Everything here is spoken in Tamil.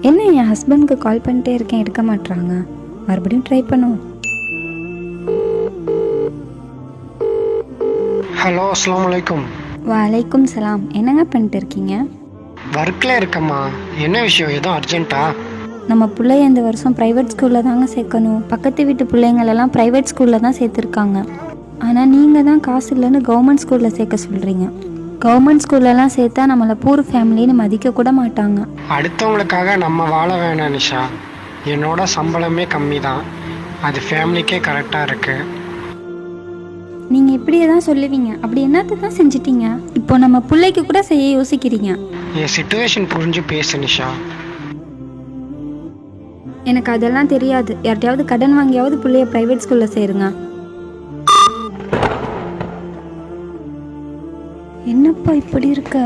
என்ன என் ஹஸ்பண்டுக்கு கால் பண்ணிட்டே இருக்கேன், எடுக்க மாட்றாங்க. மறுபடியும் ட்ரை பண்ணுவோம். ஹலோ, அஸ்ஸலாமு அலைக்கும். வலைக்கும் சலாம். என்னங்க பண்ணிட்டு இருக்கீங்க? ஒர்க்கில் இருக்கம்மா. என்ன விஷயம், எதுவும் அர்ஜென்ட்டா? நம்ம பிள்ளைய இந்த வருஷம் ப்ரைவேட் ஸ்கூலில் தாங்க சேர்க்கணும். பக்கத்து வீட்டு பிள்ளைங்களெல்லாம் ப்ரைவேட் ஸ்கூலில் தான் சேர்த்துருக்காங்க. ஆனால் நீங்கள் தான் காசு இல்லைன்னு கவர்மெண்ட் ஸ்கூலில் சேர்க்க சொல்கிறீங்க. கவர்மெண்ட் ஸ்கூல்லலாம் சேர்த்தா நம்மளை பூர் ஃபேமிலின்னு மதிக்க கூட மாட்டாங்க. அடுத்தவங்களுக்காக நம்ம வாழ வேணாம் நிஷா. என்னோட சம்பளமே கம்மி தான், அது ஃபேமிலிக்கே கரெக்டாக இருக்குது. நீங்கள் இப்படியே தான் சொல்லுவீங்க. அப்படி என்னத்தை தான் செஞ்சிட்டீங்க? இப்போ நம்ம பிள்ளைக்கு கூட செய்ய யோசிக்கிறீங்க. என் சிச்சுவேஷன் புரிஞ்சு பேசு நிஷா. எனக்கு அதெல்லாம் தெரியாது. யார்ட்டையாவது கடன் வாங்கியாவது பிள்ளைய ப்ரைவேட் ஸ்கூலில் சேருங்க. என்னப்பா இப்படி இருக்க?